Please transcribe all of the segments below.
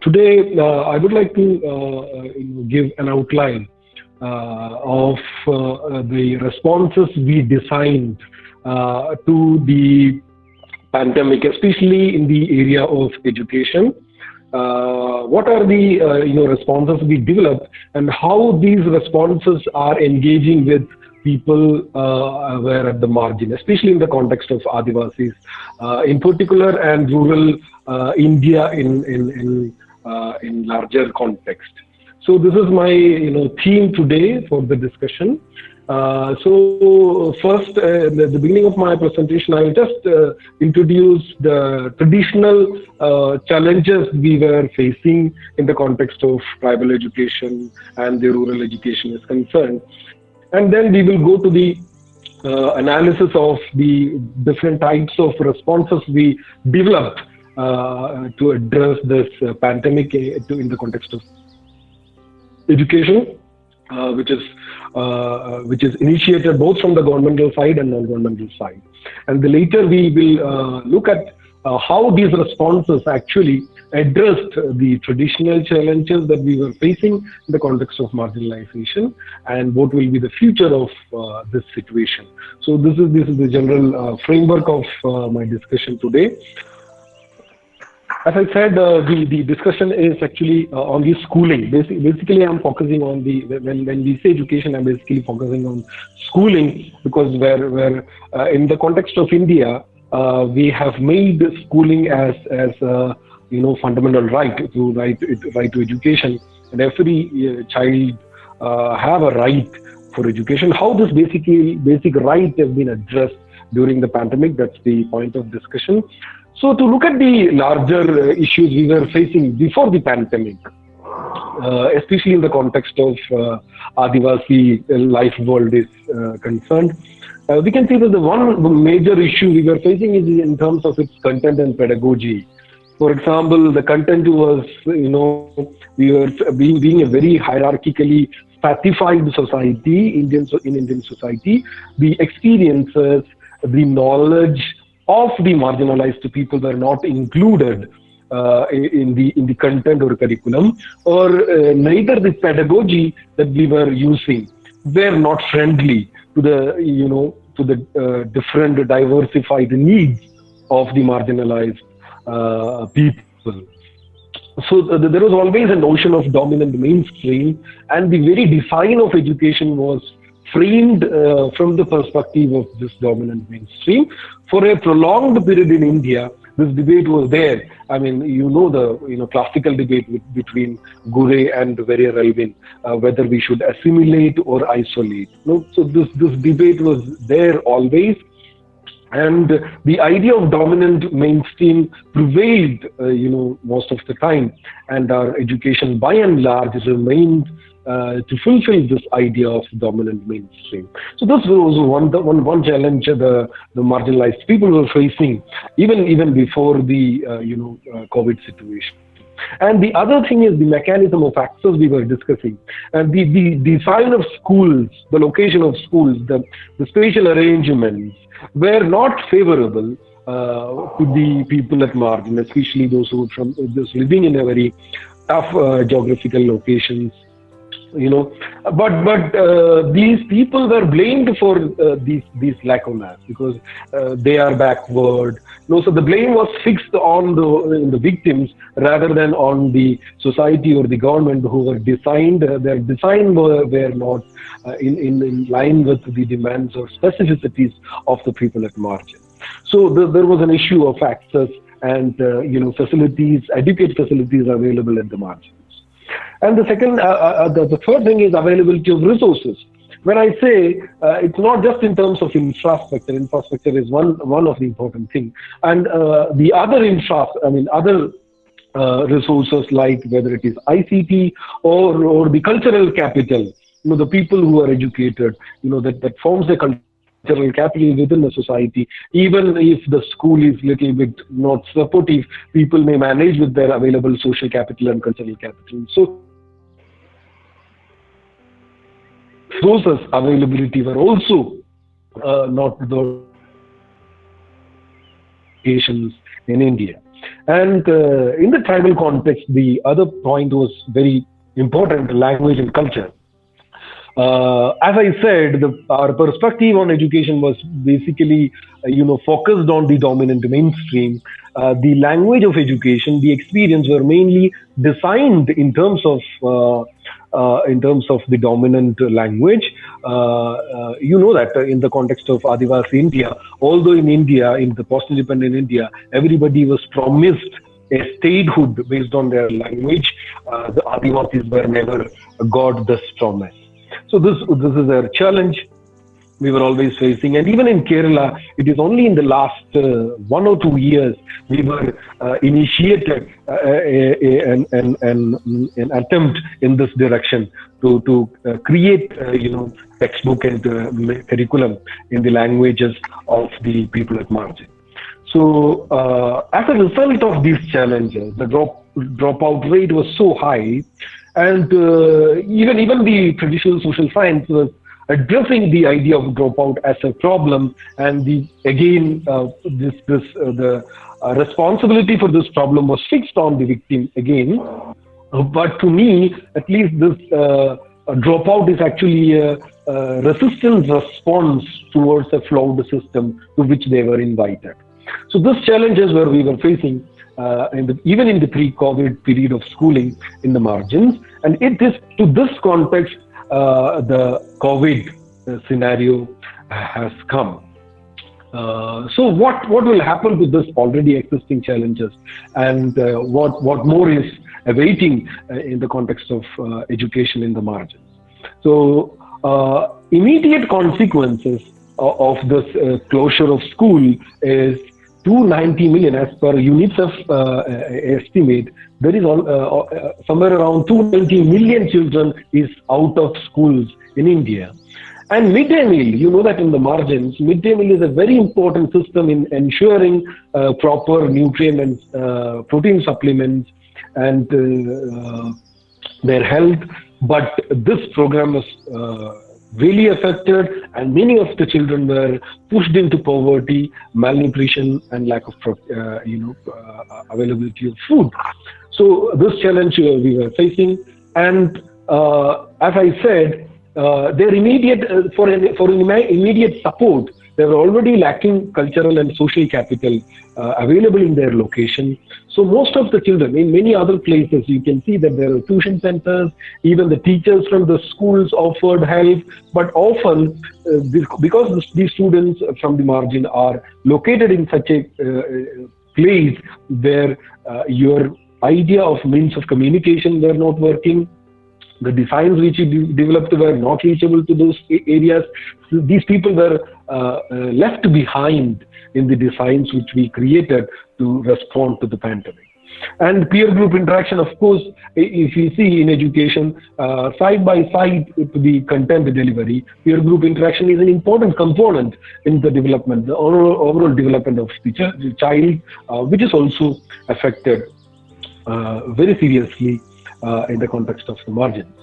Today, I would like to give an outline of the responses we designed to the pandemic, especially in the area of education. What are the responses we developed, and how these responses are engaging with people were at the margin, especially in the context of Adivasis, in particular, and rural India in larger context. So this is my theme today for the discussion. So first, at the beginning of my presentation, I will just introduce the traditional challenges we were facing in the context of tribal education and the rural education is concerned. And then we will go to the analysis of the different types of responses we developed to address this pandemic in the context of education, which is initiated both from the governmental side and non-governmental side. And later we will look at how these responses actually addressed the traditional challenges that we were facing in the context of marginalization, and what will be the future of this situation. So this is the general framework of my discussion today. As I said, the discussion is actually on the schooling. Basically, I'm focusing on when we say education, I'm basically focusing on schooling, because where in the context of India, we have made schooling as a fundamental right to education, and every child have a right for education. How this basic right has been addressed during the pandemic, that's the point of discussion. So to look at the larger issues we were facing before the pandemic, especially in the context of Adivasi life world is concerned, we can see that the one major issue we were facing is in terms of its content and pedagogy. For example, the content was, we were being a very hierarchically stratified society, in Indian society. The experiences, the knowledge of the marginalized people were not included in the content or curriculum, or neither the pedagogy that we were using were not friendly to the different diversified needs of the marginalized people. So there was always a notion of dominant mainstream, and the very design of education was framed from the perspective of this dominant mainstream. For a prolonged period in India, this debate was there. I mean, the classical debate between Gure and Verrier Elvin, whether we should assimilate or isolate. So this debate was there always, and the idea of dominant mainstream prevailed, most of the time, and our education by and large remained to fulfill this idea of dominant mainstream. So this was one challenge the marginalized people were facing even before the COVID situation. And the other thing is the mechanism of access we were discussing, and the design of schools, the location of schools, the spatial arrangements were not favorable to the people at margin, especially those living in a very tough geographical locations. But these people were blamed for these lack of mass, because they are backward. So the blame was fixed on the victims rather than on the society or the government who were designed. Their design were not in line with the demands or specificities of the people at margin. So there was an issue of access and facilities, adequate facilities available at the margin. And the second, the third thing is availability of resources. When I say it's not just in terms of infrastructure. Infrastructure is one of the important things, and the other other resources, like whether it is ICT or the cultural capital. The people who are educated, that forms a cultural capital within a society. Even if the school is little bit not supportive, people may manage with their available social capital and cultural capital. So resources availability were also not the patients in India. And in the tribal context, the other point was very important: language and culture. As I said, our perspective on education was basically, focused on the dominant mainstream. The language of education, the experience were mainly designed in terms of the dominant language. You know that in the context of Adivasi India, although in India, in the post-independent India, everybody was promised a statehood based on their language, the Adivasis were never got this promise. So this is a challenge we were always facing. And even in Kerala, it is only in the last 1 or 2 years we were initiated an attempt in this direction to create, textbook and curriculum in the languages of the people at margin. So as a result of these challenges, the dropout rate was so high, and even the traditional social science was addressing the idea of dropout as a problem, and the responsibility for this problem was fixed on the victim again. But to me, at least, this dropout is actually a resistance response towards a flawed system to which they were invited. So these challenges where we were facing even in the pre-COVID period of schooling in the margins, and it is to this context the COVID scenario has come. So what will happen to this already existing challenges, and what more is awaiting in the context of education in the margins? So immediate consequences of this closure of school is 290 million, as per UNICEF estimate. There is somewhere around 290 million children is out of schools in India. And midday meal, you know that in the margins, midday meal is a very important system in ensuring proper nutrient and protein supplements and their health. But this program was really affected, and many of the children were pushed into poverty, malnutrition, and lack of availability of food. So this challenge we were facing, and as I said, their immediate for immediate support, they were already lacking cultural and social capital available in their location. So most of the children in many other places, you can see that there are tuition centers, even the teachers from the schools offered help, but often because these students from the margin are located in such a place where your idea of means of communication were not working, the designs which you developed were not reachable to those areas. So these people were left behind in the designs which we created to respond to the pandemic. And peer group interaction, of course, if you see in education, side by side to the content delivery, peer group interaction is an important component in the development, the overall development of the child, which is also affected very seriously in the context of the margins.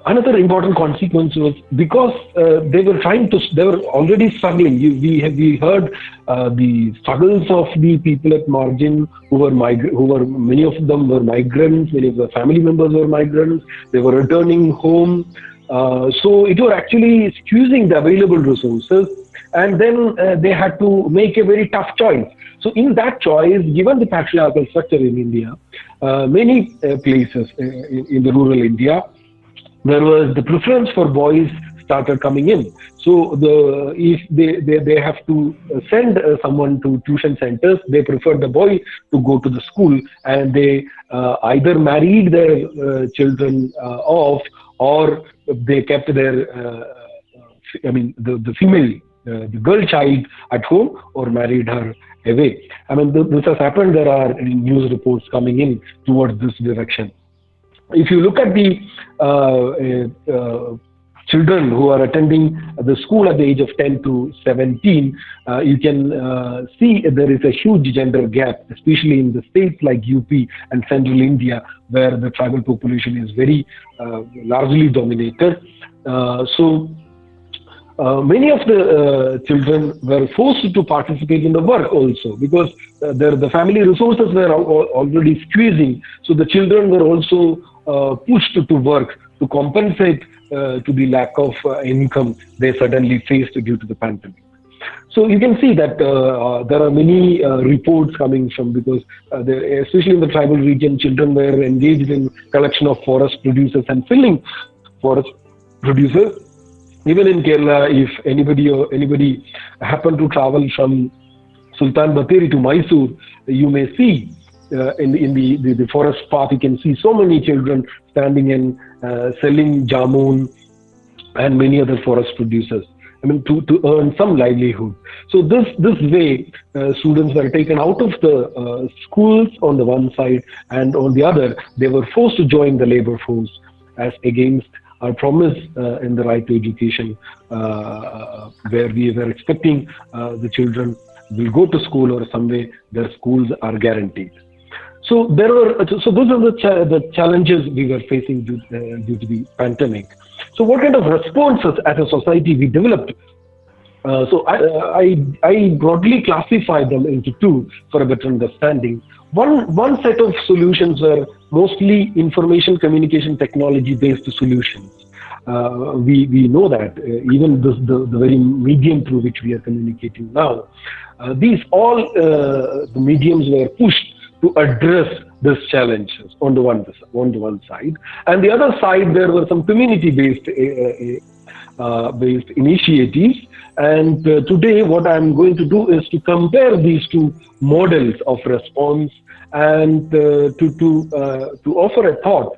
Another important consequence was because they were already struggling. We heard the struggles of the people at margin many of them were migrants, many of the family members were migrants, they were returning home. So it was actually squeezing the available resources, and then they had to make a very tough choice. So in that choice, given the patriarchal structure in India, many places in the rural India, there was the preference for boys started coming in. So if they have to send someone to tuition centers, they prefer the boy to go to the school, and they either married their children off, or they kept their the female, the girl child at home, or married her away. This has happened. There are news reports coming in towards this direction. If you look at the children who are attending the school at the age of 10 to 17, you can see there is a huge gender gap, especially in the states like UP and Central India, where the tribal population is very largely dominated. many of the children were forced to participate in the work also, because the family resources were already squeezing. So the children were also pushed to work to compensate to the lack of income they suddenly faced due to the pandemic. So you can see that there are many reports coming from, because especially in the tribal region, children were engaged in collection of forest producers and filling forest producers. Even in Kerala, if anybody happened to travel from Sultan Batheri to Mysore, you may see in the forest path, you can see so many children standing and selling jamun and many other forest producers. I mean, to earn some livelihood. So this way, students were taken out of the schools on the one side, and on the other, they were forced to join the labor force as against our promise in the right to education, where we were expecting the children will go to school, or someday their schools are guaranteed. So those are the challenges we were facing due to the pandemic. So what kind of responses as a society we developed? So I broadly classify them into two for a better understanding. One set of solutions were mostly information communication technology based solutions. We know that even the very medium through which we are communicating now, these all the mediums were pushed to address these challenges on the one side, and the other side there were some community based initiatives. And today what I'm going to do is to compare these two models of response, and to offer a thought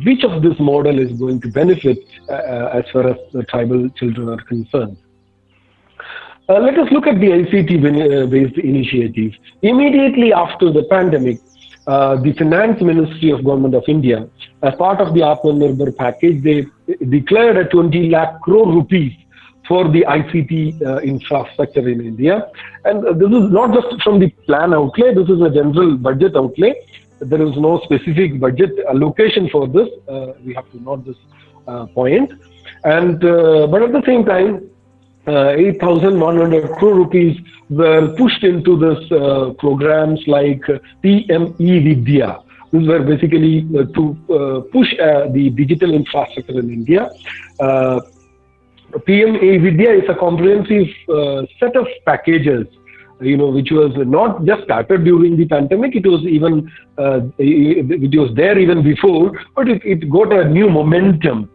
which of this model is going to benefit as far as the tribal children are concerned. Let us look at the ICT-based initiatives. Immediately after the pandemic, the Finance Ministry of Government of India, as part of the Atmanirbhar package, they declared a 20 lakh crore rupees for the ICT infrastructure in India. And this is not just from the plan outlay, this is a general budget outlay. There is no specific budget allocation for this. We have to note this point. And but at the same time, 8,100 crore rupees were pushed into this programs like PME Vidya. These were basically to push the digital infrastructure in India. PME Vidya is a comprehensive set of packages, which was not just started during the pandemic. It was even it was there even before, but it got a new momentum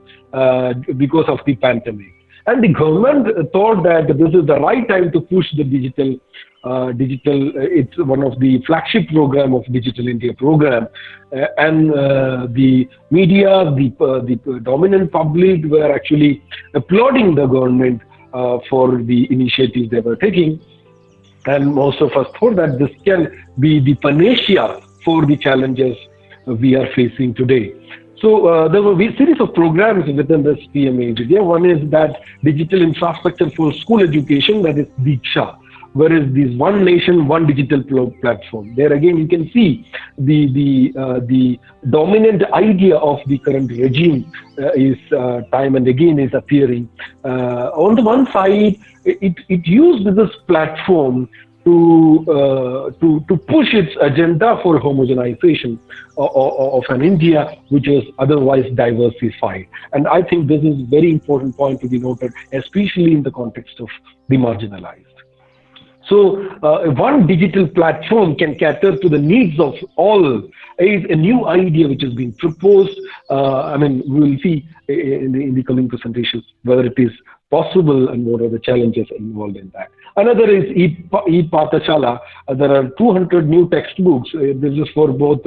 because of the pandemic. And the government thought that this is the right time to push the digital. It's one of the flagship program of Digital India program, and the media, the dominant public were actually applauding the government for the initiatives they were taking. And most of us thought that this can be the panacea for the challenges we are facing today. So there were a series of programs within this PMA India. One is that digital infrastructure for school education, that is Diksha, whereas this One Nation, One Digital platform. There again you can see the dominant idea of the current regime is time and again is appearing. On the one side, it used this platform to push its agenda for homogenization of an India which is otherwise diversified. And I think this is a very important point to be noted, especially in the context of the marginalized. So one digital platform can cater to the needs of all is a new idea which has been proposed. I mean, we will see in the coming presentations whether it is possible and what are the challenges involved in that. Another is e-Pathashala. There are 200 new textbooks. This is for both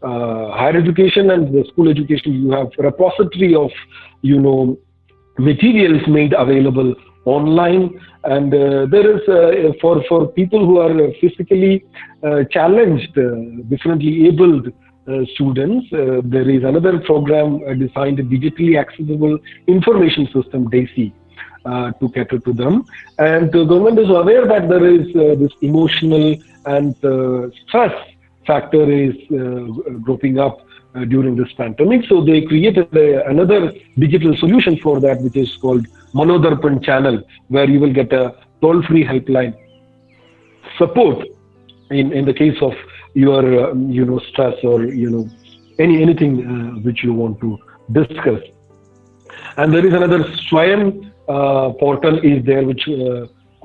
higher education and the school education. You have a repository of, materials made available online, and there is for people who are physically challenged, differently abled students, there is another program designed, a digitally accessible information system, DAISY, to cater to them. And the government is aware that there is this emotional and stress factor is dropping up during this pandemic. So they created another digital solution for that, which is called Manodarpan channel, where you will get a toll-free helpline support in the case of your stress, or anything which you want to discuss. And there is another Swayam portal is there, which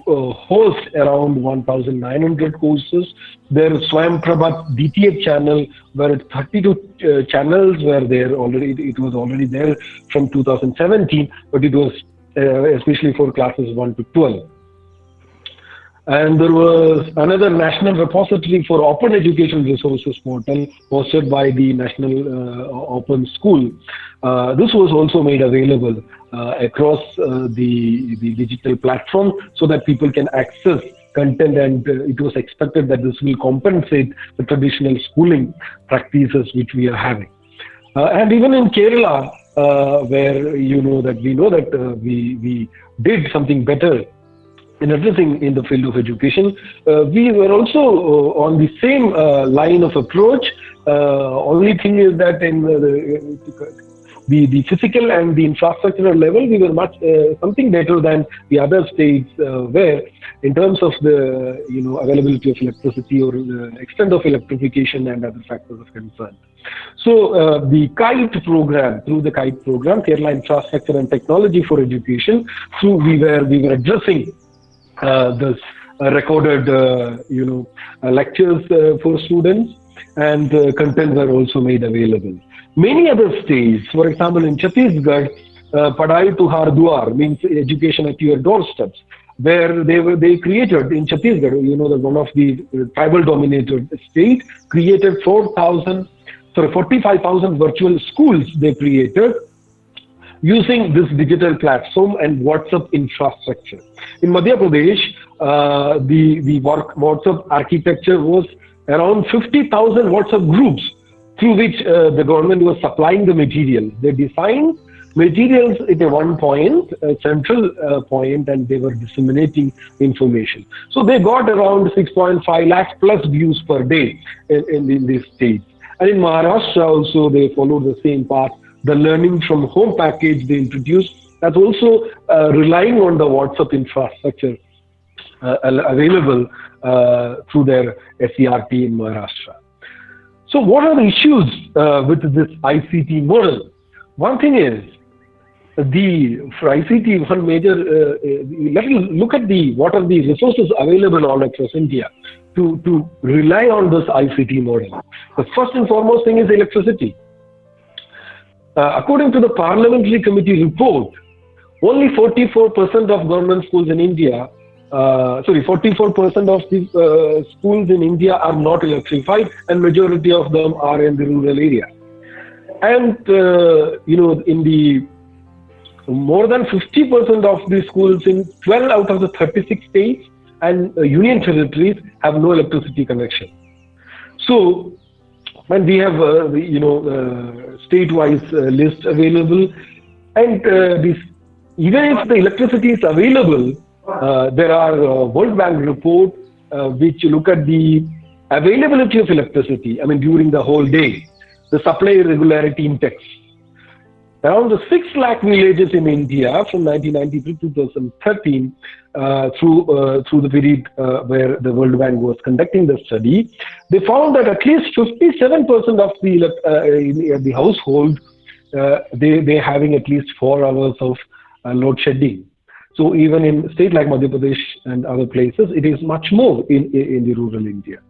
hosts around 1,900 courses. There is Swayam Prabhat DTH channel, where 32 channels were there already. It was already there from 2017, but it was especially for classes 1 to 12. And there was another national repository for open education resources portal hosted by the National Open School. This was also made available across the digital platform, so that people can access content, and it was expected that this will compensate the traditional schooling practices which we are having. And even in Kerala, where we know that we did something better in everything in the field of education, we were also on the same line of approach. Only thing is that in the physical and the infrastructural level, we were much something better than the other states, where in terms of the availability of electricity or the extent of electrification and other factors of concern. So the KITE program, through the KITE program, Kerala Infrastructure and Technology for Education, we were addressing this recorded lectures for students, and content were also made available. Many other states, for example in Chhattisgarh, Padhai to Har Duar means education at your doorsteps, where they created in Chhattisgarh, that one of the tribal dominated state, created 45,000 virtual schools they created using this digital platform and WhatsApp infrastructure. In Madhya Pradesh, the WhatsApp architecture was around 50,000 WhatsApp groups through which the government was supplying the material. They designed materials at one point, a central point, and they were disseminating information. So they got around 6.5 lakhs plus views per day in these states. And in Maharashtra also, they followed the same path. The learning from home package they introduced, that's also relying on the WhatsApp infrastructure available through their SERT in Maharashtra. So what are the issues with this ICT model? One thing is, for ICT, one major, let us look at what are the resources available all across India to rely on this ICT model. The first and foremost thing is electricity. According to the Parliamentary Committee report, only 44% of government schools in India, 44% of the schools in India are not electrified, and majority of them are in the rural area. And in the more than 50% of the schools in 12 out of the 36 states and union territories have no electricity connection. So, when we have state-wise list available, and even if the electricity is available, there are World Bank report which look at the availability of electricity. I mean, during the whole day, the supply irregularity index. Around the 6 lakh villages in India from 1990 to 2013, through the period where the World Bank was conducting the study, they found that at least 57% of the household, they having at least 4 hours of load shedding. So even in state like Madhya Pradesh and other places, it is much more in the rural India.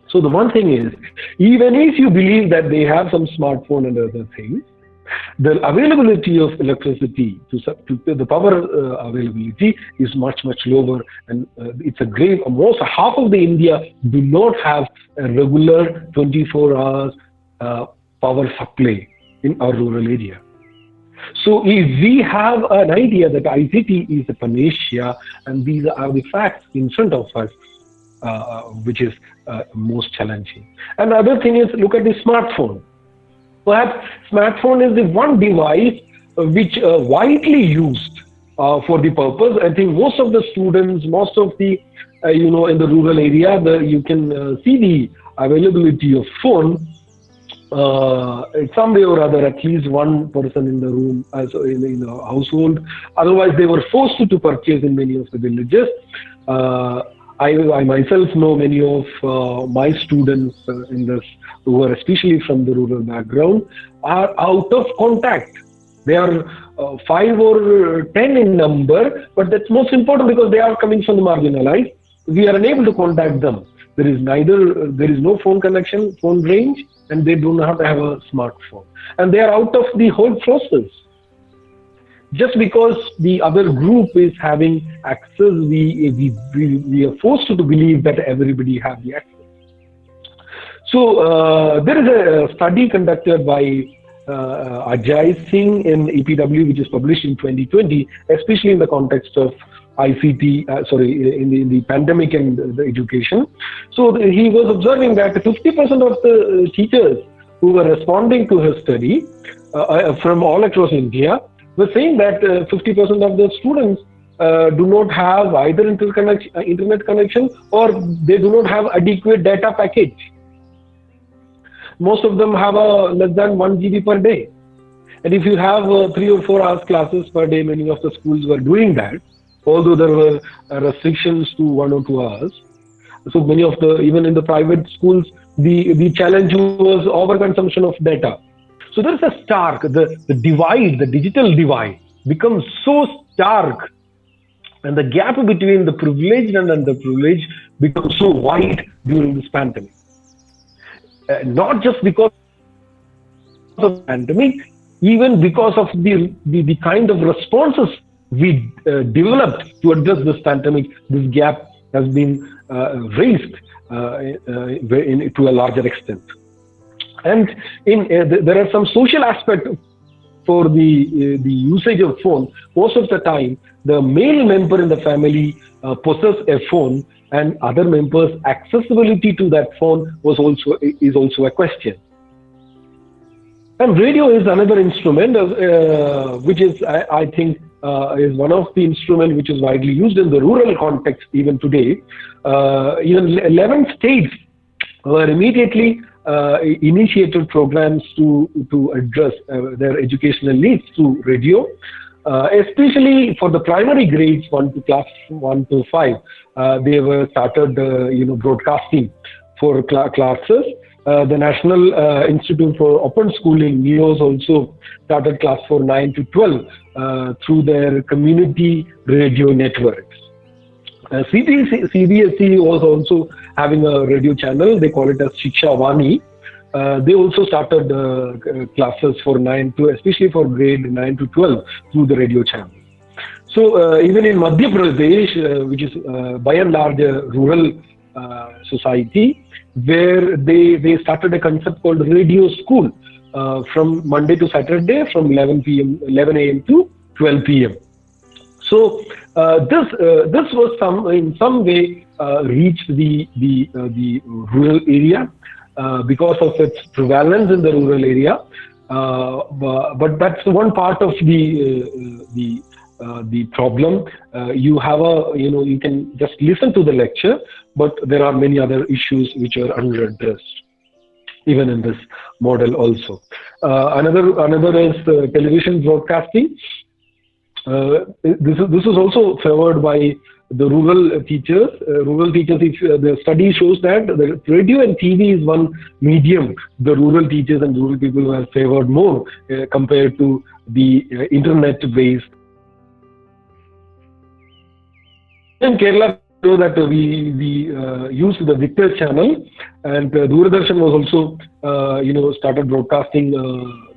So the one thing is, even if you believe that they have some smartphone and other things, the availability of electricity to the power availability is much lower, and it's a great. Almost half of the India do not have a regular 24 hours power supply in our rural area. So if we have an idea that ICT is a panacea, and these are the facts in front of us, which is most challenging. And the other thing is, look at the smartphone. Perhaps smartphone is the one device which widely used for the purpose. I think most of the students, most of the in the rural area, you can see the availability of phone some way or other, at least one person in the room, as in the household. Otherwise, they were forced to purchase in many of the villages. Uh, I myself know many of my students in this, who are especially from the rural background, are out of contact. They are 5 or 10 in number, but that's most important because they are coming from the marginalized. We are unable to contact them. There is no phone connection, phone range, and they do not have a smartphone. And they are out of the whole process. Just because the other group is having access, we are forced to believe that everybody has the access. So there is a study conducted by Ajay Singh in EPW, which is published in 2020, especially in the context of ICT, in the pandemic and the education. So he was observing that 50% of the teachers who were responding to his study from all across India were saying that 50% of the students do not have either internet connection, or they do not have adequate data package. Most of them have less than 1 GB per day. And if you have 3 or 4 hours classes per day, many of the schools were doing that, although there were restrictions to 1 or 2 hours. So many of even in the private schools, the challenge was overconsumption of data. So there's a the divide, the digital divide becomes so stark, and the gap between the privileged and underprivileged becomes so wide during this pandemic. Not just because of the pandemic, even because of the kind of responses we developed to address this pandemic, this gap has been raised to a larger extent. And there are some social aspects for the usage of phone. Most of the time, the male member in the family possesses a phone, and other members' accessibility to that phone is also a question. And radio is another instrument, which is, I think, is one of the instruments which is widely used in the rural context even today. Even 11 states were immediately initiated programs to address their educational needs through radio, especially for the primary grades 1 to 5. They were started, broadcasting for classes. The National Institute for Open Schooling, NIOS, also started class for 9 to 12 through their community radio networks. CBSE was also having a radio channel. They call it as Shiksha Vani. They also started classes for especially for grade 9 to 12 through the radio channel. So even in Madhya Pradesh, which is by and large a rural society, where they started a concept called radio school from Monday to Saturday from 11 a.m. to 12 p.m. So this was in some way reached the rural area because of its prevalence in the rural area. But that's one part of the problem. You have you can just listen to the lecture, but there are many other issues which are underaddressed, even in this model also. Another is television broadcasting. This is also favored by the rural teachers. If the study shows that the radio and TV is one medium the rural teachers and rural people are favored more compared to the internet-based. In Kerala, we know that we used the Victor channel, and Doordarshan was also started broadcasting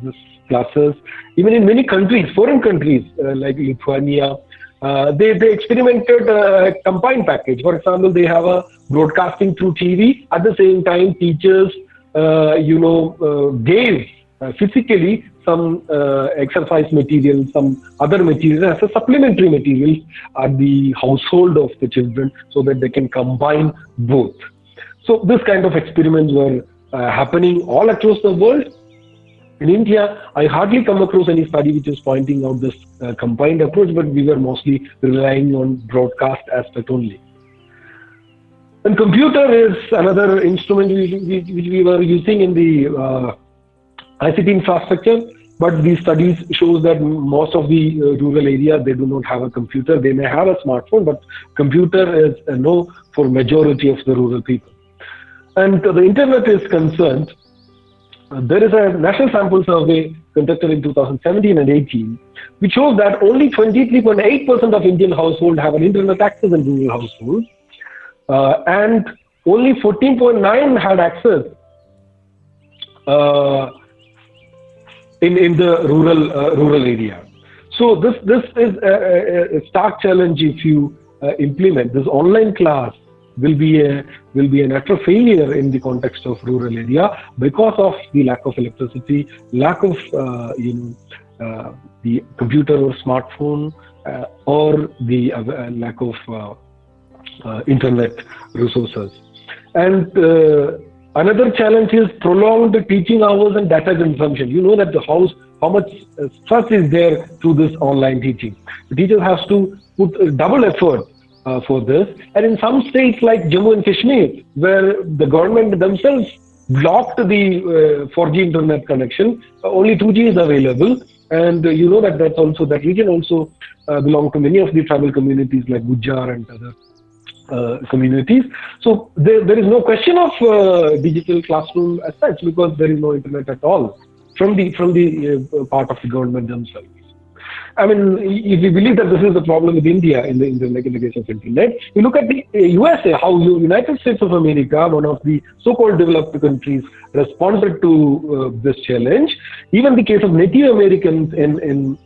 this classes. Even in many countries, foreign countries like Lithuania, they experimented a combined package. For example, they have a broadcasting through TV. At the same time, teachers gave physically some exercise material, some other material as a supplementary material at the household of the children, so that they can combine both. So this kind of experiments were happening all across the world. In India, I hardly come across any study which is pointing out this combined approach, but we were mostly relying on broadcast aspect only. And computer is another instrument which we were using in the ICT infrastructure, but these studies shows that most of the rural areas, they do not have a computer. They may have a smartphone, but computer is a no for majority of the rural people. And the internet is concerned, there is a national sample survey conducted in 2017 and 18, which shows that only 23.8% of Indian households have an internet access in rural households, and only 14.9 had access in the rural area. So this is a stark challenge. If you implement this online class, will be an utter failure in the context of rural area because of the lack of electricity, lack of the computer or smartphone, or the lack of internet resources. And another challenge is prolonged teaching hours and data consumption. You know that how much stress is there through this online teaching. The teacher has to put double effort for this. And in some states like Jammu and Kashmir, where the government themselves blocked the 4G internet connection, only 2G is available. And you know that that region also belong to many of the tribal communities like Gujar and other communities. So there is no question of digital classroom as such, because there is no internet at all from the part of the government themselves. I mean, if you believe that this is the problem with India in the case of internet, you look at the USA, how United States of America, one of the so-called developed countries, responded to this challenge. Even the case of Native Americans in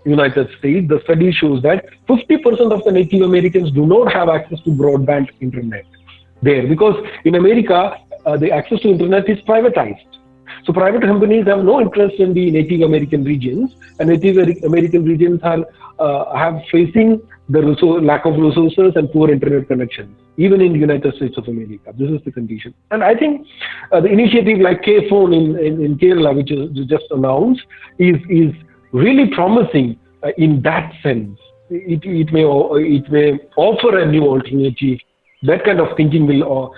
United States, the study shows that 50% of the Native Americans do not have access to broadband internet there, because in America, the access to internet is privatized. So private companies have no interest in the Native American regions, and Native American regions have facing the lack of resources and poor internet connections, even in the United States of America. This is the condition. And I think the initiative like K-Phone in Kerala, which is just announced, is really promising in that sense. It may offer a new alternative. That kind of thinking will,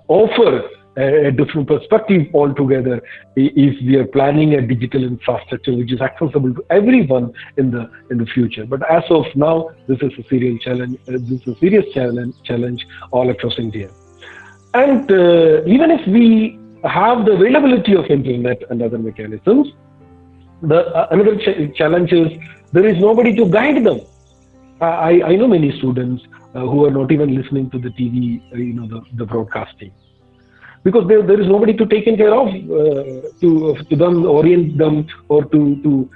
offer a different perspective altogether if we are planning a digital infrastructure which is accessible to everyone in the future. But as of now, this is a serious challenge. This is a serious challenge all across India. And even if we have the availability of internet and other mechanisms, another challenge is there is nobody to guide them. I know many students who are not even listening to the TV, the broadcasting, because there is nobody to take care of, to them, orient them, or to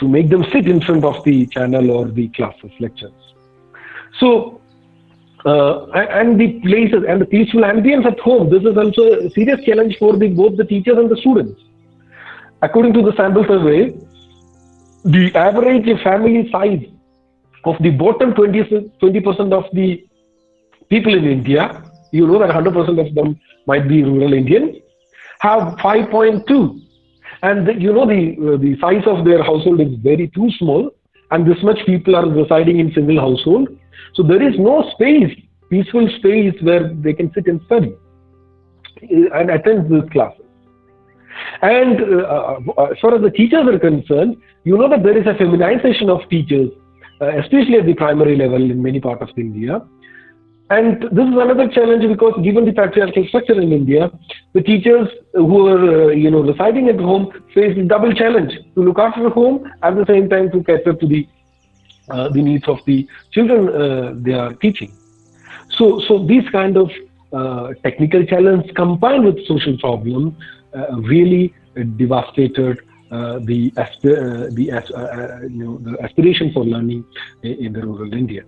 make them sit in front of the channel or the classes, lectures. So, and the places and the peaceful ambience at home, this is also a serious challenge for both the teachers and the students. According to the sample survey, the average family size of the bottom 20% of the people in India, you know that 100% of them might be rural Indians, have 5.2. And the size of their household is very too small, and this much people are residing in single household. So there is no space, peaceful space where they can sit and study and attend these classes. And as far as the teachers are concerned, you know that there is a feminization of teachers, especially at the primary level in many parts of India. And this is another challenge, because given the patriarchal structure in India, the teachers who are residing at home face a double challenge: to look after the home, at the same time to cater to the needs of the children they are teaching. So these kind of technical challenge combined with social problem really devastated the aspiration for learning in the rural India.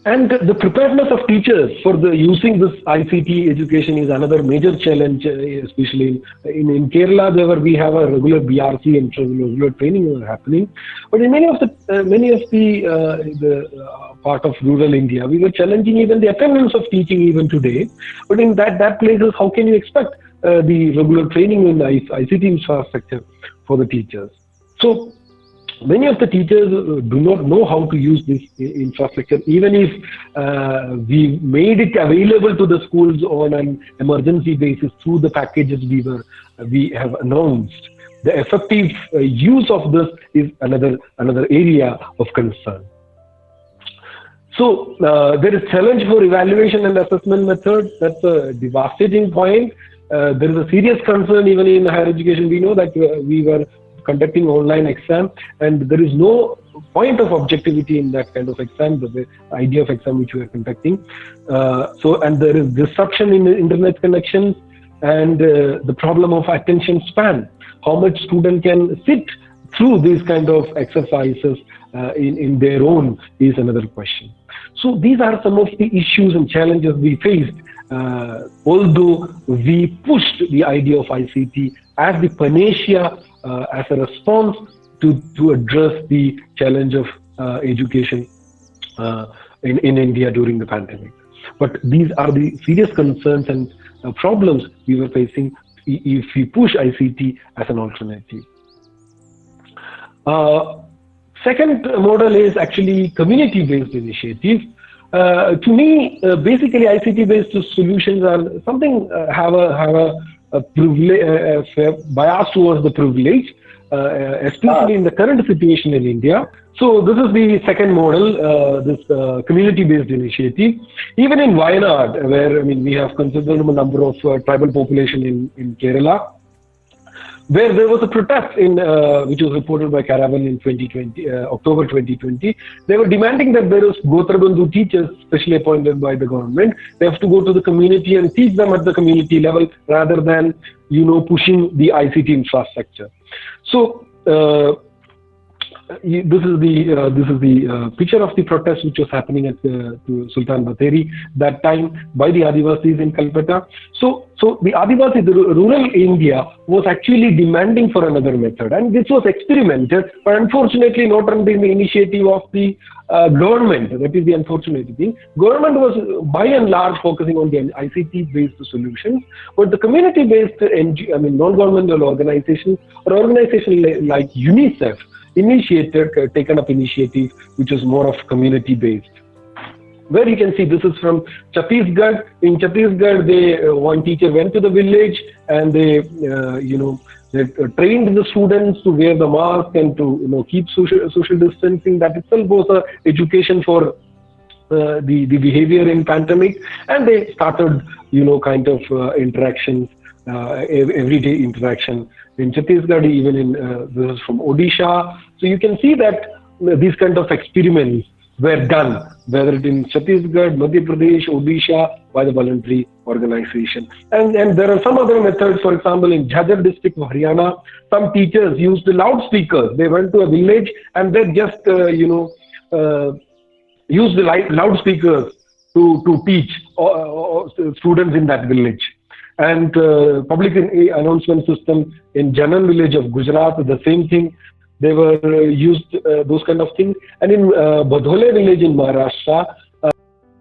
And the preparedness of teachers for using this ICT education is another major challenge, especially in Kerala, we have a regular BRC and regular training happening. But in many of the part of rural India, we were challenging even the attendance of teaching even today. But in that places, how can you expect the regular training in ICT infrastructure for the teachers? So many of the teachers do not know how to use this infrastructure. Even if we made it available to the schools on an emergency basis through the packages we have announced, the effective use of this is another area of concern. So there is challenge for evaluation and assessment methods. That's a devastating point. There is a serious concern even in higher education. We know that we were conducting online exam, and there is no point of objectivity in that kind of exam, the idea of exam which we are conducting. And there is disruption in the internet connections, and the problem of attention span. How much student can sit through these kind of exercises in their own is another question. So these are some of the issues and challenges we faced, although we pushed the idea of ICT as the panacea, as a response to address the challenge of education in India during the pandemic. But these are the serious concerns and problems we were facing if we push ICT as an alternative. Second model is actually community-based initiative. To me, basically ICT-based solutions are something have a bias towards the privilege, especially in the current situation in India. So this is the second model, this community-based initiative. Even in Wayanad, where we have considerable number of tribal population in Kerala, where there was a protest which was reported by Caravan in October 2020. They were demanding that there is Gotrabandhu teachers, specially appointed by the government. They have to go to the community and teach them at the community level rather than, pushing the ICT infrastructure. So this is the picture of the protest which was happening at Sultan Batheri that time by the Adivasis in Calcutta. So the Adivasi, the rural India, was actually demanding for another method, and this was experimented, but unfortunately not under the initiative of the government. That is the unfortunate thing. Government was by and large focusing on the ICT-based solutions, but the community-based, non-governmental organizations or organizations like UNICEF taken up initiative which is more of community-based. Where you can see this is from Chhattisgarh. In Chhattisgarh, one teacher went to the village and they trained the students to wear the mask and to keep social distancing. That itself was a education for the behavior in pandemic, and they started interactions, everyday interaction in Chhattisgarh, even in this is from Odisha. So you can see that these kind of experiments were done, whether it in Chhattisgarh, Madhya Pradesh, Odisha, by the voluntary organization. And there are some other methods. For example, in Jhajjar district of Haryana, some teachers used the loudspeakers. They went to a village and they just used the loudspeakers to teach students in that village. And public announcement system in Janan village of Gujarat, the same thing. They were used those kind of things. And in Badhole village in Maharashtra,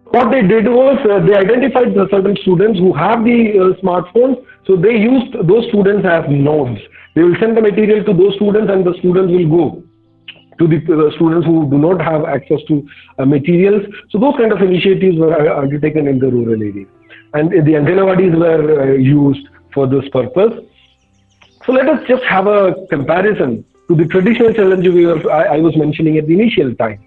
what they did was they identified the certain students who have the smartphones. So they used those students as nodes. They will send the material to those students, and the students will go to the students who do not have access to materials. So those kind of initiatives were undertaken in the rural areas. And the Anganwadis were used for this purpose. So let us just have a comparison to the traditional challenge I was mentioning at the initial time.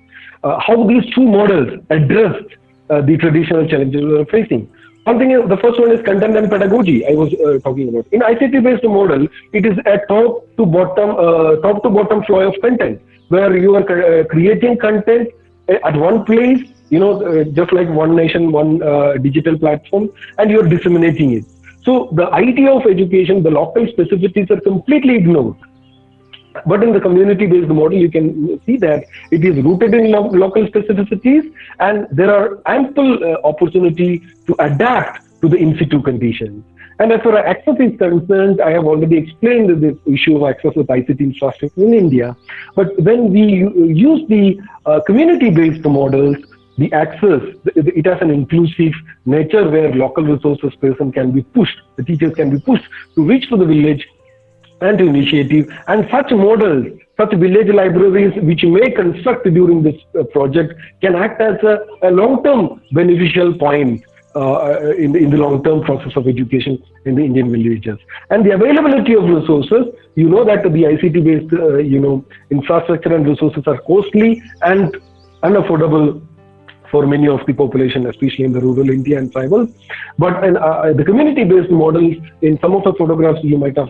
How these two models addressed the traditional challenges we were facing. One thing is, the first one is content and pedagogy I was talking about. In ICT-based model, it is a top to bottom flow of content, where you are creating content at one place, just like one nation, one digital platform, and you're disseminating it. So the idea of education, the local specificities are completely ignored. But in the community-based model, you can see that it is rooted in local specificities, and there are ample opportunity to adapt to the in-situ conditions. And as far as access is concerned, I have already explained the issue of access with ICT infrastructure in India. But when we use the community-based models, the access, it has an inclusive nature where local resources person can be pushed, the teachers can be pushed to reach to the village and to initiative, and such models, such village libraries which may construct during this project can act as a long-term beneficial point in the long-term process of education in the Indian villages. And the availability of resources, you know that the ICT-based infrastructure and resources are costly and unaffordable for many of the population, especially in the rural India and tribal. But in, the community-based models, in some of the photographs you might have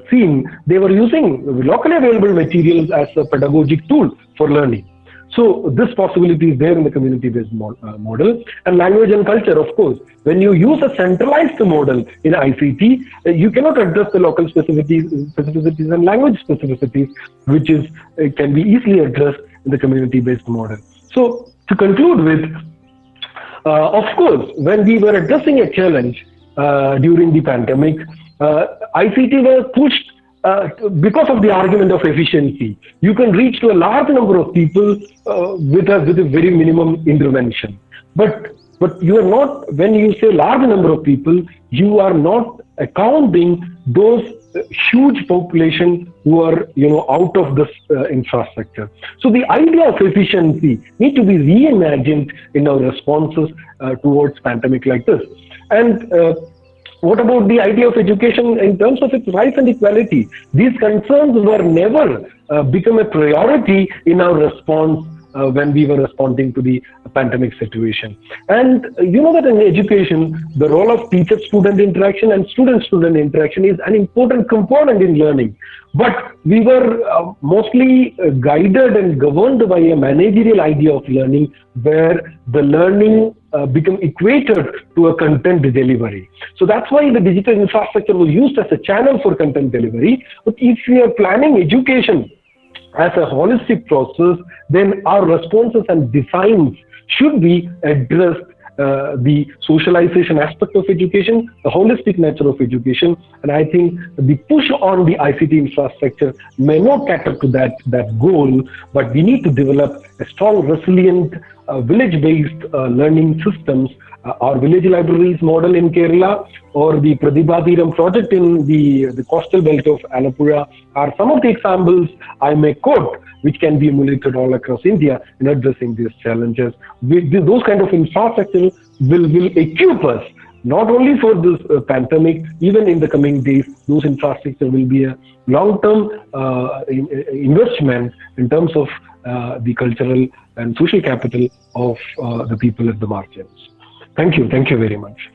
seen, they were using locally available materials as a pedagogic tool for learning. So this possibility is there in the community-based model. And language and culture, of course. When you use a centralized model in ICT, you cannot address the local specificities and language specificities, which can be easily addressed in the community-based model. So to conclude with, of course, when we were addressing a challenge during the pandemic, ICT was pushed because of the argument of efficiency. You can reach to a large number of people with a very minimum intervention. But you are not, when you say large number of people, you are not accounting those huge population who are out of this infrastructure. So the idea of efficiency need to be reimagined in our responses towards pandemic like this. And what about the idea of education in terms of its rights and equality? These concerns were never become a priority in our response when we were responding to the pandemic situation. And you know that in education, the role of teacher-student interaction and student-student interaction is an important component in learning. But we were mostly guided and governed by a managerial idea of learning, where the learning become equated to a content delivery. So that's why the digital infrastructure was used as a channel for content delivery. But if we are planning education as a holistic process, then our responses and designs should be addressed the socialization aspect of education, the holistic nature of education. And I think the push on the ICT infrastructure may not cater to that goal, but we need to develop a strong, resilient, village-based learning systems. Our village libraries model in Kerala or the Pradibhadiram project in the coastal belt of Alappuzha are some of the examples I may quote, which can be emulated all across India in addressing these challenges. Those kind of infrastructure will equip us not only for this pandemic, even in the coming days. Those infrastructure will be a long-term investment in terms of the cultural and social capital of the people at the margins. Thank you very much.